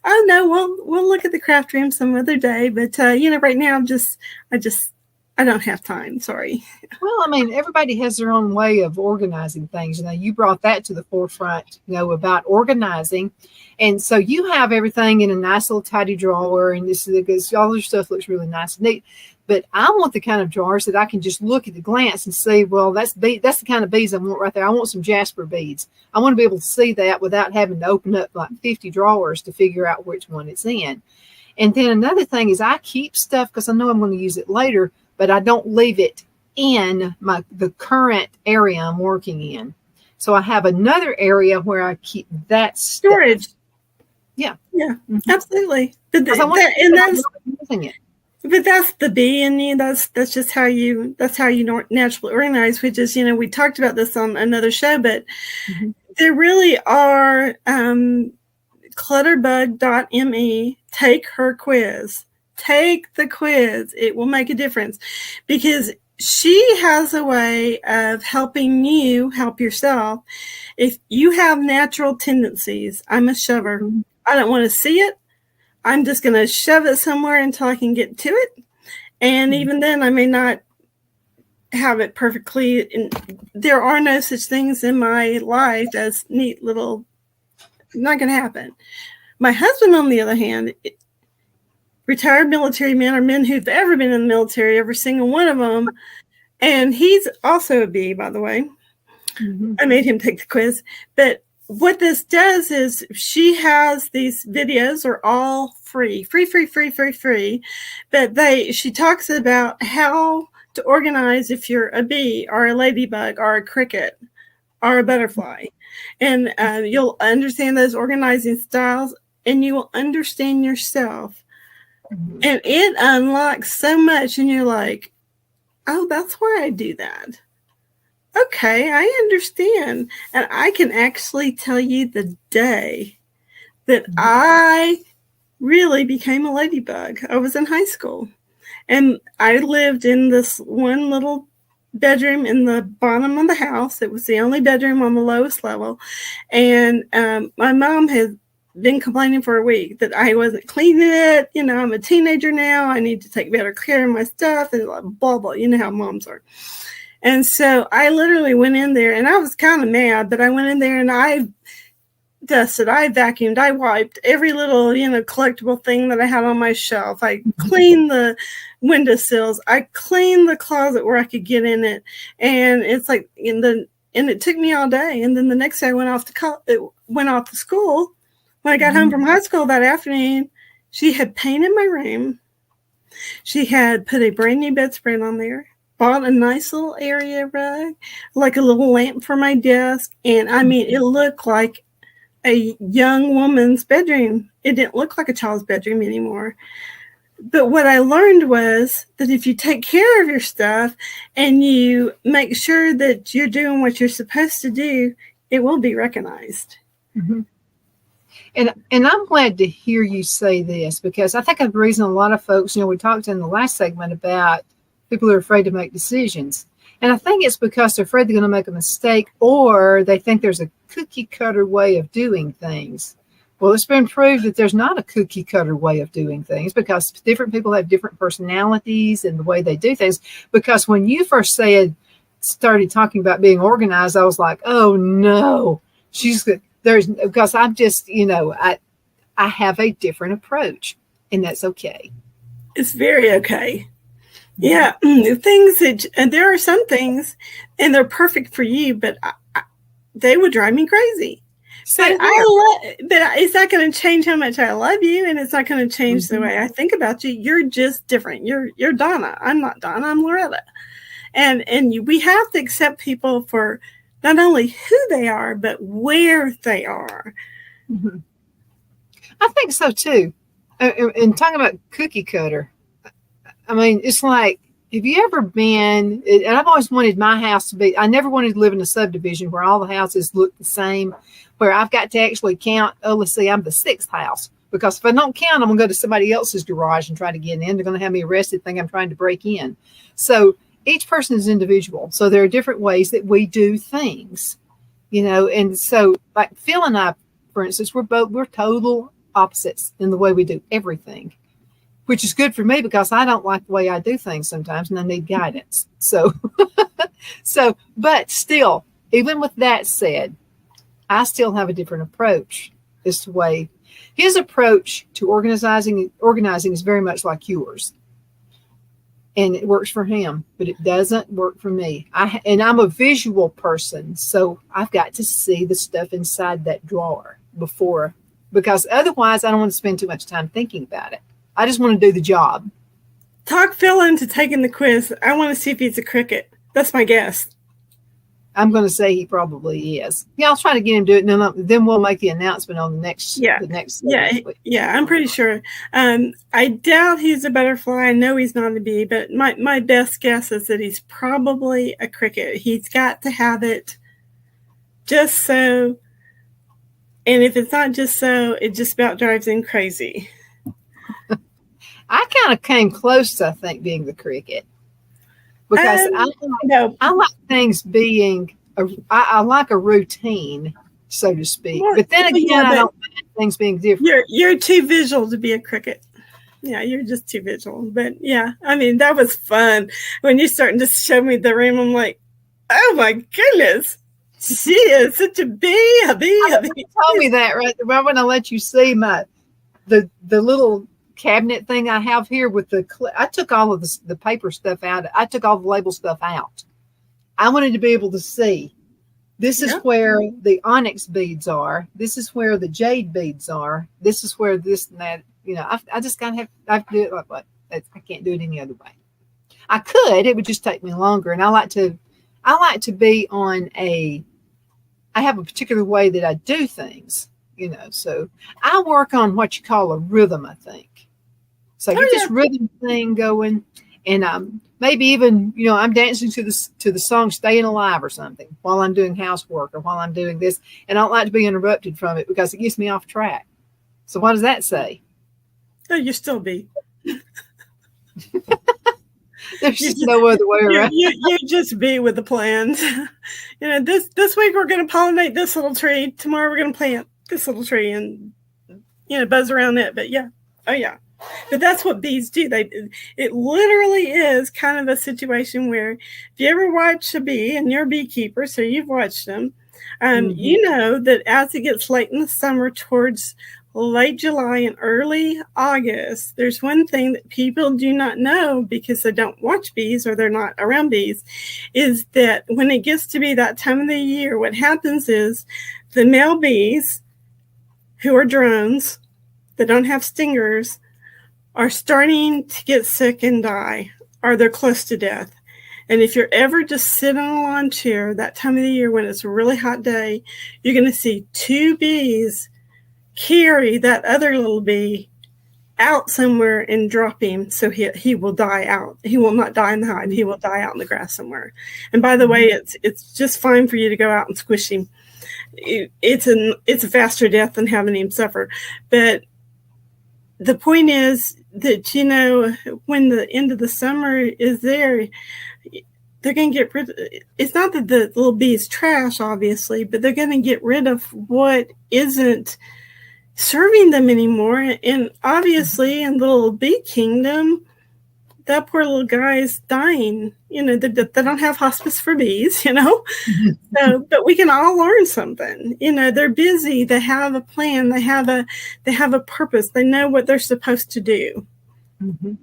oh no, we'll look at the craft room some other day. But right now I don't have time. Sorry. Well, I mean, everybody has their own way of organizing things. You brought that to the forefront, about organizing. And so you have everything in a nice little tidy drawer, and this is because all your stuff looks really nice and neat. But I want the kind of drawers that I can just look at the glance and see, well, that's the kind of beads I want right there. I want some jasper beads. I want to be able to see that without having to open up like 50 drawers to figure out which one it's in. And then another thing is I keep stuff because I know I'm going to use it later, but I don't leave it in the current area I'm working in. So I have another area where I keep that storage. Stuff. Yeah. Yeah, absolutely. But that's using it. But that's the bee in you. That's just how you naturally organize, which is, we talked about this on another show, but there really are clutterbug.me. Take her quiz. Take the quiz. It will make a difference because she has a way of helping you help yourself. If you have natural tendencies, I'm a shover. I don't want to see it. I'm just going to shove it somewhere until I can get to it. And even then, I may not have it perfectly. There are no such things in my life as neat little, not going to happen. My husband, on the other hand, retired military men or men who've ever been in the military, every single one of them. And he's also a bee, by the way. Mm-hmm. I made him take the quiz. But what this does is she has these videos are all free. But she talks about how to organize if you're a bee or a ladybug or a cricket or a butterfly. And you'll understand those organizing styles and you will understand yourself. Mm-hmm. And it unlocks so much and you're like, oh, that's why I do that. Okay, I understand. And I can actually tell you the day that I really became a ladybug. I was in high school. And I lived in this one little bedroom in the bottom of the house. It was the only bedroom on the lowest level. And my mom had been complaining for a week that I wasn't cleaning it. I'm a teenager now. I need to take better care of my stuff and blah, blah. You know how moms are. And so I literally went in there and I was kind of mad, but I went in there and I dusted, I vacuumed, I wiped every little, collectible thing that I had on my shelf. I cleaned the windowsills. I cleaned the closet where I could get in it. And it's like, and it took me all day. And then the next day I went off to school. When I got home from high school that afternoon, she had painted my room. She had put a brand new bedspread on there. Bought a nice little area rug, like a little lamp for my desk. And I mean, it looked like a young woman's bedroom. It didn't look like a child's bedroom anymore. But what I learned was that if you take care of your stuff and you make sure that you're doing what you're supposed to do, it will be recognized. Mm-hmm. And I'm glad to hear you say this because I think the reason a lot of folks, we talked in the last segment about people are afraid to make decisions. And I think it's because they're afraid they're going to make a mistake or they think there's a cookie cutter way of doing things. Well, it's been proved that there's not a cookie cutter way of doing things because different people have different personalities and the way they do things. Because when you first started talking about being organized, I was like, oh no, because I'm just, I have a different approach and that's okay. It's very okay. Yeah, things and there are some things, and they're perfect for you, but they would drive me crazy. But it's not going to change how much I love you, and it's not going to change the way I think about you. You're just different. You're Donna. I'm not Donna. I'm Loretta, and we have to accept people for not only who they are, but where they are. Mm-hmm. I think so too. And talking about cookie cutter, I mean, it's like, have you ever been, and I've always wanted my house to be, I never wanted to live in a subdivision where all the houses look the same, where I've got to actually count, oh, let's see, I'm the sixth house. Because if I don't count, I'm going to go to somebody else's garage and try to get in. They're going to have me arrested, think I'm trying to break in. So each person is individual. So there are different ways that we do things, and so like Phil and I, for instance, we're total opposites in the way we do everything, which is good for me because I don't like the way I do things sometimes and I need guidance. So, but still, even with that said, I still have a different approach as to way his approach to organizing is very much like yours. And it works for him, but it doesn't work for me. I'm a visual person, so I've got to see the stuff inside that drawer before, because otherwise I don't want to spend too much time thinking about it. I just want to do the job. Talk Phil into taking the quiz. I want to see if he's a cricket. That's my guess. I'm going to say he probably is. Yeah, I'll try to get him to do it. Then we'll make the announcement on the next. I'm pretty sure. I doubt he's a butterfly. I know he's not a bee, but my best guess is that he's probably a cricket. He's got to have it just so. And if it's not just so, it just about drives him crazy. I kind of came close to, I think, being the cricket. Because I like things being, I like a routine, so to speak. But then again, I don't like things being different. You're too visual to be a cricket. Yeah, you're just too visual. But yeah, I mean, that was fun. When you're starting to show me the room, I'm like, oh my goodness, she is such a bee. You told me that right when I let you see the little cabinet thing I have here with I took all of the paper stuff out. I took all the label stuff out. I wanted to be able to see this is where the onyx beads are. This is where the jade beads are. This is where this and that, I just kind of have to do it like what? I can't do it any other way. I could, it would just take me longer. And I like to be on I have a particular way that I do things, so I work on what you call a rhythm, I think. So get this rhythm thing going, and maybe even I'm dancing to the song "Staying Alive" or something while I'm doing housework or while I'm doing this, and I don't like to be interrupted from it because it gets me off track. So what does that say? Oh, you still be. There's just no other way around. You just be with the plans. This week we're going to pollinate this little tree. Tomorrow we're going to plant this little tree and buzz around it. But yeah, oh yeah. But that's what bees do. It literally is kind of a situation where if you ever watch a bee, and you're a beekeeper, so you've watched them, you know that as it gets late in the summer towards late July and early August, there's one thing that people do not know because they don't watch bees or they're not around bees, is that when it gets to be that time of the year, what happens is the male bees, who are drones, that don't have stingers, are starting to get sick and die, or they're close to death. And if you're ever just sitting on a lawn chair that time of the year when it's a really hot day, you're going to see two bees carry that other little bee out somewhere and drop him so he will die out. He will not die in the hive. He will die out in the grass somewhere. And by the way, it's just fine for you to go out and squish him. It's a faster death than having him suffer. But the point is that, when the end of the summer is there, they're going to get rid of it. It's not that the little bee is trash, obviously, but they're going to get rid of what isn't serving them anymore. And obviously in the little bee kingdom, that poor little guy is dying. They don't have hospice for bees, So, but we can all learn something. They're busy. They have a plan. They have a purpose. They know what they're supposed to do. Mm-hmm.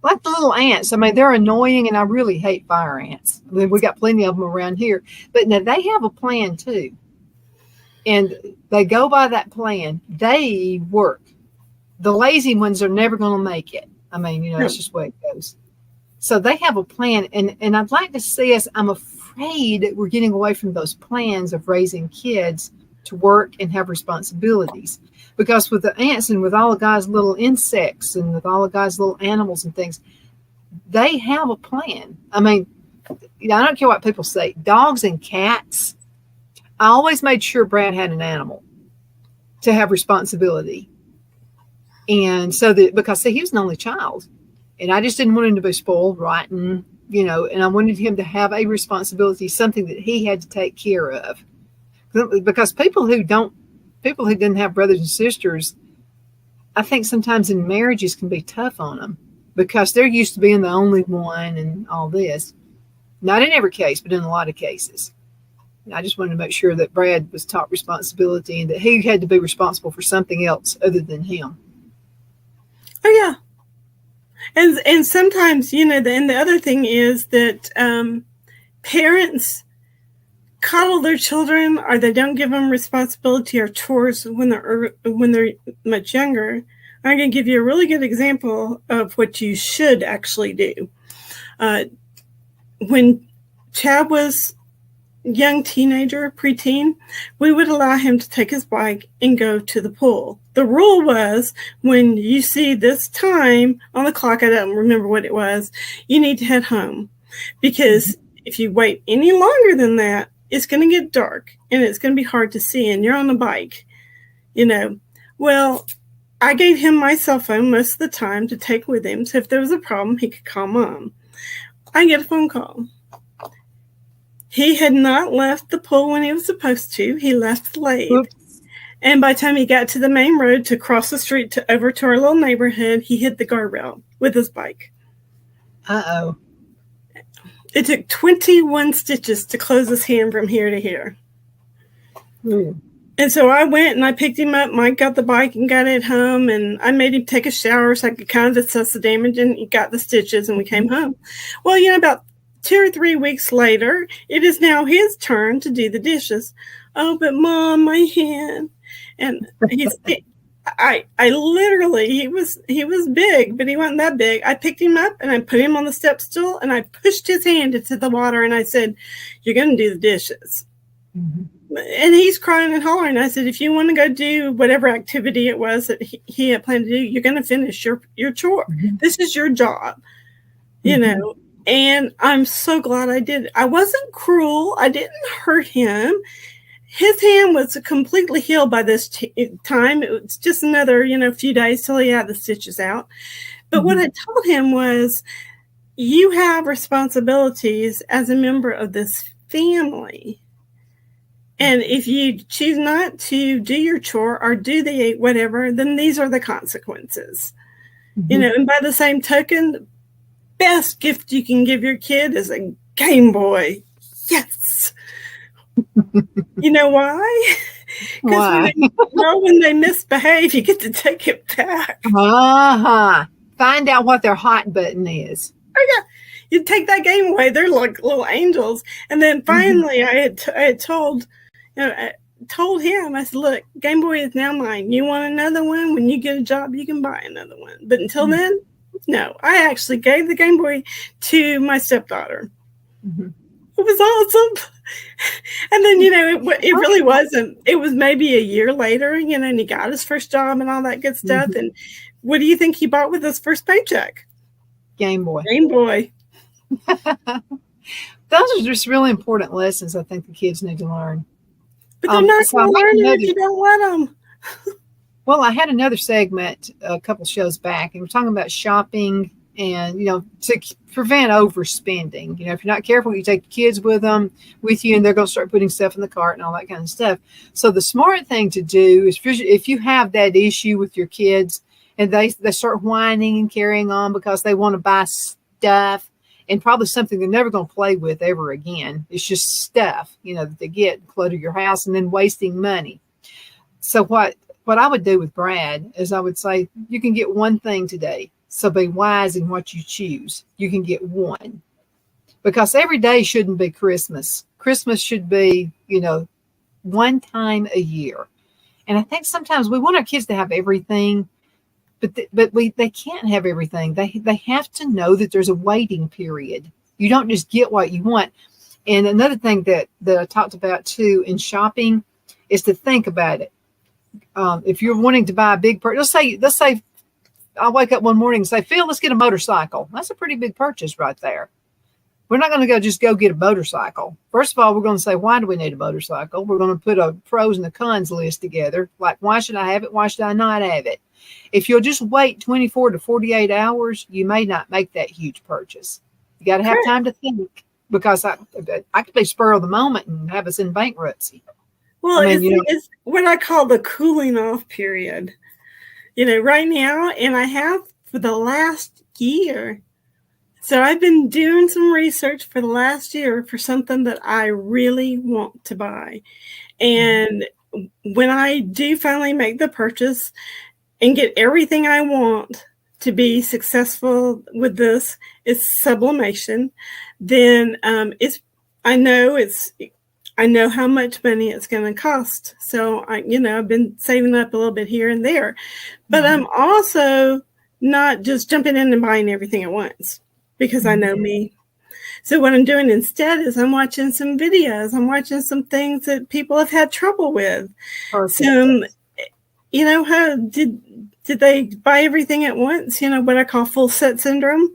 Like the little ants. I mean, they're annoying, and I really hate fire ants. I mean, we got plenty of them around here, but now they have a plan too. And they go by that plan. They work. The lazy ones are never going to make it. I mean, that's just the way it goes. So they have a plan. And I'd like to see us, I'm afraid afraid that we're getting away from those plans of raising kids to work and have responsibilities. Because with the ants and with all the guys' little insects and with all the guys' little animals and things, they have a plan. I mean, I don't care what people say. Dogs and cats, I always made sure Brad had an animal to have responsibility. And so that, because see, he was an only child, and I just didn't want him to be spoiled rotten, and I wanted him to have a responsibility, something that he had to take care of. Because people who didn't have brothers and sisters, I think sometimes in marriages can be tough on them because they're used to being the only one and all this. Not in every case, but in a lot of cases. I just wanted to make sure that Brad was taught responsibility and that he had to be responsible for something else other than him. Oh, yeah. And sometimes, the other thing is that parents coddle their children, or they don't give them responsibility or chores when they're much younger. I'm going to give you a really good example of what you should actually do. When Chad was young teenager, preteen, we would allow him to take his bike and go to the pool. The rule was, when you see this time on the clock, I don't remember what it was, you need to head home. Because if you wait any longer than that, it's going to get dark and it's going to be hard to see, and you're on the bike, Well, I gave him my cell phone most of the time to take with him. So if there was a problem, he could call Mom. I get a phone call. He had not left the pool when he was supposed to. He left late. Oops. And by the time he got to the main road to cross the street over to our little neighborhood, he hit the guardrail with his bike. Uh-oh. It took 21 stitches to close his hand from here to here. And so I went and I picked him up. Mike got the bike and got it home. And I made him take a shower so I could kind of assess the damage. And he got the stitches and we came home. Well, about 2 or 3 weeks later, it is now his turn to do the dishes. Oh, but Mom, my hand. And I literally, he was big, but he wasn't that big. I picked him up and I put him on the step stool and I pushed his hand into the water and I said, "You're going to do the dishes." Mm-hmm. And he's crying and hollering. I said, "If you want to go do whatever activity it was that he had planned to do, you're going to finish your chore. Mm-hmm. This is your job, And I'm so glad I did. I wasn't cruel. I didn't hurt him. His hand was completely healed by this time. It was just another, few days till he had the stitches out. But what I told him was, you have responsibilities as a member of this family. And if you choose not to do your chore or do the whatever, then these are the consequences. And by the same token, best gift you can give your kid is a Game Boy. Yes. You know why? Why? When they misbehave, you get to take it back. Find out what their hot button is. Oh, yeah. You take that game away. They're like little angels. And then finally, I had told him, I said, "Look, Game Boy is now mine. You want another one? When you get a job, you can buy another one. But until then, no." I actually gave the Game Boy to my stepdaughter. Mm-hmm. It was awesome. And then, it really wasn't. It was maybe a year later, and he got his first job and all that good stuff. Mm-hmm. And what do you think he bought with his first paycheck? Game Boy. Game Boy. Those are just really important lessons I think the kids need to learn. But they're not going to learn it if you don't let them. Well, I had another segment a couple shows back, and we're talking about shopping and, to prevent overspending. If you're not careful, you take the kids with you, and they're going to start putting stuff in the cart and all that kind of stuff. So the smart thing to do is, if you have that issue with your kids and they start whining and carrying on because they want to buy stuff, and probably something they're never going to play with ever again. It's just stuff, that they get, clutter your house and then wasting money. So what I would do with Brad is I would say, you can get one thing today. So be wise in what you choose. You can get one. Because every day shouldn't be Christmas. Christmas should be, one time a year. And I think sometimes we want our kids to have everything, but they can't have everything. They have to know that there's a waiting period. You don't just get what you want. And another thing that I talked about too in shopping is to think about it. If you're wanting to buy a big purchase, let's say I wake up one morning and say, Phil, let's get a motorcycle. That's a pretty big purchase right there. We're not going to just go get a motorcycle. First of all, we're going to say, why do we need a motorcycle? We're going to put a pros and the cons list together. Like, why should I have it? Why should I not have it? If you'll just wait 24 to 48 hours, you may not make that huge purchase. You got to have time to think, because I could be spur of the moment and have us in bankruptcy. Well, it's what I call the cooling off period. Right now, and I have for the last year. So I've been doing some research for the last year for something that I really want to buy. And when I do finally make the purchase and get everything I want to be successful with this, it's sublimation, then I know how much money it's going to cost. So I've been saving up a little bit here and there, but I'm also not just jumping in and buying everything at once, because I know me. So what I'm doing instead is I'm watching some videos. I'm watching some things that people have had trouble with. Some, how did they buy everything at once? What I call full set syndrome.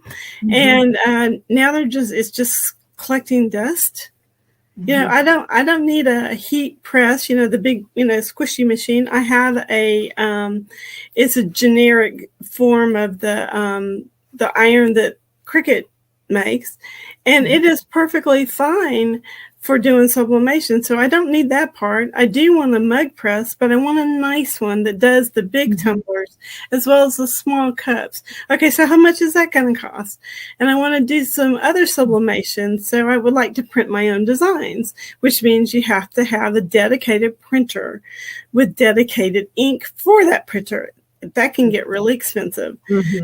And now it's just collecting dust. I don't need a heat press, the big, squishy machine. I have it's a generic form of the iron that Cricut makes, and it is perfectly fine for doing sublimation. So I don't need that part. I do want a mug press, but I want a nice one that does the big tumblers as well as the small cups. Okay, so how much is that going to cost? And I want to do some other sublimation. So I would like to print my own designs, which means you have to have a dedicated printer with dedicated ink for that printer. That can get really expensive.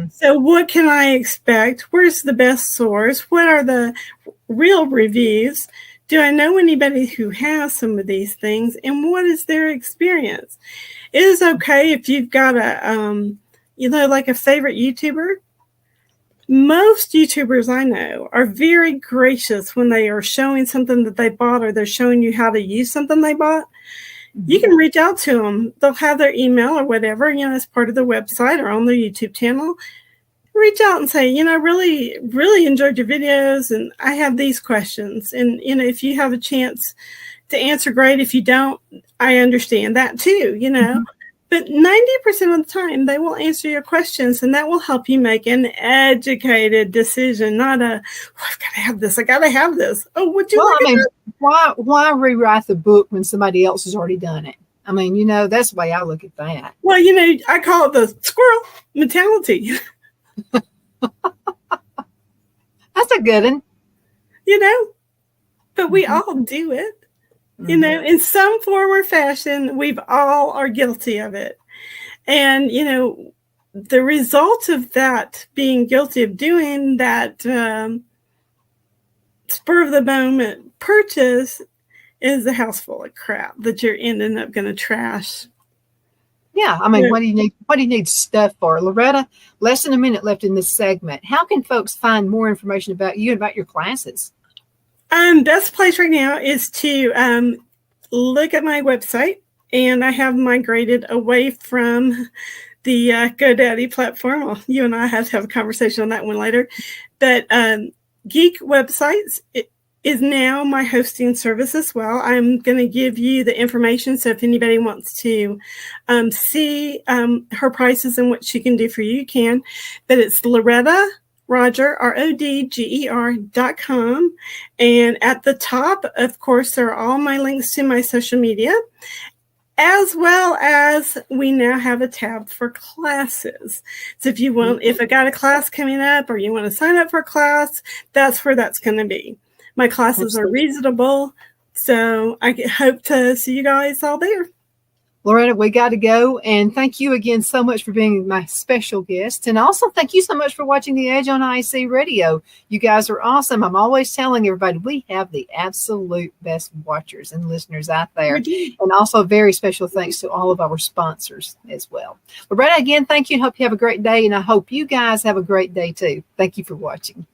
So what can I expect? Where's the best source? What are the real reviews? Do I know anybody who has some of these things? And what is their experience? It is okay if you've got like a favorite YouTuber. Most YouTubers I know are very gracious when they are showing something that they bought, or they're showing you how to use something they bought. You can reach out to them. They'll have their email or whatever, as part of their website or on their YouTube channel. Reach out and say, really, really enjoyed your videos, and I have these questions. And, if you have a chance to answer, great. If you don't, I understand that too, But 90% of the time, they will answer your questions, and that will help you make an educated decision, not I've got to have this. I got to have this. Oh, would you why rewrite the book when somebody else has already done it? I mean, that's the way I look at that. Well, I call it the squirrel mentality. That's a good one. But we all do it. In some form or fashion, we've all are guilty of it. And, the result of that, being guilty of doing that spur of the moment purchase, is a house full of crap that you're ending up going to trash. Yeah. I mean, what do you need stuff for? Loretta, less than a minute left in this segment. How can folks find more information about you and about your classes? Best place right now is to look at my website, and I have migrated away from the GoDaddy platform. Well, you and I have to have a conversation on that one later. But Geek Websites is now my hosting service as well. I'm going to give you the information, so if anybody wants to see her prices and what she can do for you, you can. But it's Loretta Rodger, RODGER.com. And at the top, of course, there are all my links to my social media, as well as we now have a tab for classes. So if I got a class coming up, or you want to sign up for a class, that's where that's going to be. My classes are reasonable, so I hope to see you guys all there. Loretta, we got to go. And thank you again so much for being my special guest. And also thank you so much for watching The Edge on IC Radio. You guys are awesome. I'm always telling everybody we have the absolute best watchers and listeners out there. And also very special thanks to all of our sponsors as well. Loretta, again, thank you. Hope you have a great day. And I hope you guys have a great day too. Thank you for watching.